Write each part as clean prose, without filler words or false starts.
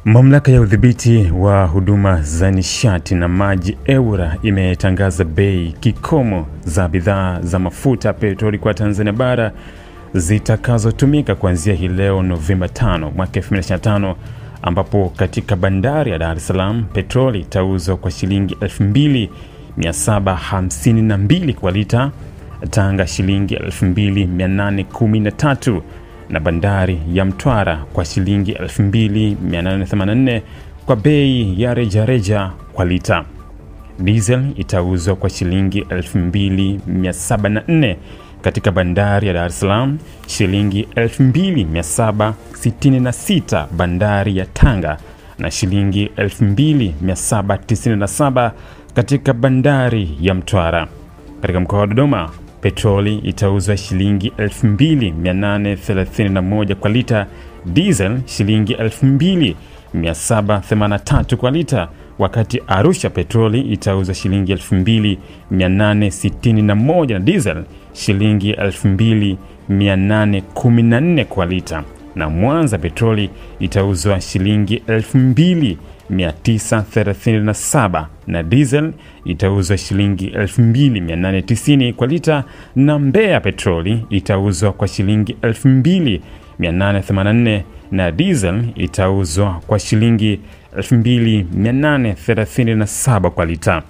Mamlaka ya udhibiti wa huduma za nishati na maji EWURA imetangaza bei kikomo za bidhaa za mafuta petroli kwa Tanzania bara zitakazotumika kuanzia hii leo Novemba 5 mwaka 2025, ambapo katika bandari ya Dar es Salaam petroli itauzwa kwa shilingi 2752 kwa lita, Tanga shilingi 2813 na bandari ya Mtwara kwa shilingi 2884 kwa bei ya rejareja kwa lita. Diesel itauzwa kwa shilingi 2704 katika bandari ya Dar es Salaam, shilingi 2766 bandari ya Tanga na shilingi 2797 katika bandari ya Mtwara. Katika mkoa wa Dodoma, petroli itauzwa shilingi 2831 kwa lita, diesel shilingi 2783 kwa lita, wakati Arusha petroli itauzwa shilingi 2861 na diesel shilingi 2814 kwa lita, na Mwanza petroli itauzwa shilingi 2937 na diesel itauzwa shilingi 2890 kwa lita, na Mbeya petroli itauzwa kwa shilingi 2884 na diesel itauzwa kwa shilingi 2837 kwa lita.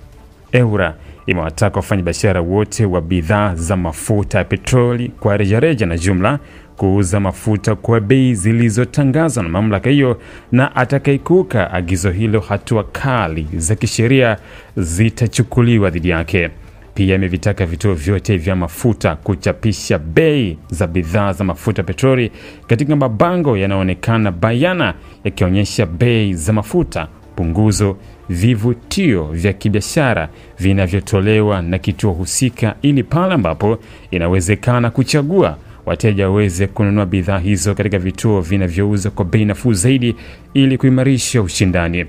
EWURA imewataka wafanyabiashara wote wa bidhaa za mafuta ya petroli kwa rejareja na jumla kuuza mafuta kwa bei zilizotangazwa na mamlaka hiyo, na atakayekiuka agizo hilo hatua kali za kisheria zitachukuliwa dhidi yake. Pia imevitaka vituo vyote vya mafuta kuchapisha bei za bidhaa za mafuta petroli katika mabango yanayoonekana bayana yakionyesha bei za mafuta, punguzo, vivutio vya kibiashara vinavyotolewa na kituo husika, ili pale ambapo inawezekana kuchagua wateja waweze kununua bidhaa hizo katika vituo vinavyouza kwa bei nafuu zaidi ili kuimarisha ushindani.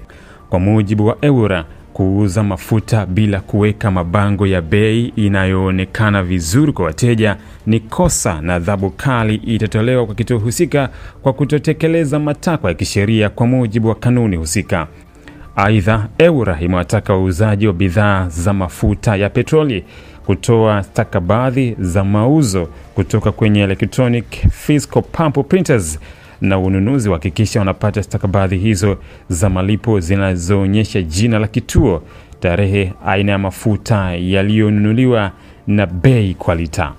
Kwa mujibu wa EWURA, kuuza mafuta bila kuweka mabango ya bei inayoonekana vizuri kwa wateja ni kosa, na adhabu kali itatolewa kwa kituo husika kwa kutotekeleza matakwa ya kisheria kwa mujibu wa kanuni husika. Aidha, EWURA imewataka wauzaji wa bidhaa za mafuta ya petroli kutoa stakabadhi za mauzo kutoka kwenye electronic fiscal pump printers, na ununuzi hakikisha wanapata stakabadhi hizo za malipo zinazoonyesha jina la kituo, tarehe, aina ya mafuta yaliyonunuliwa na bei kwa lita.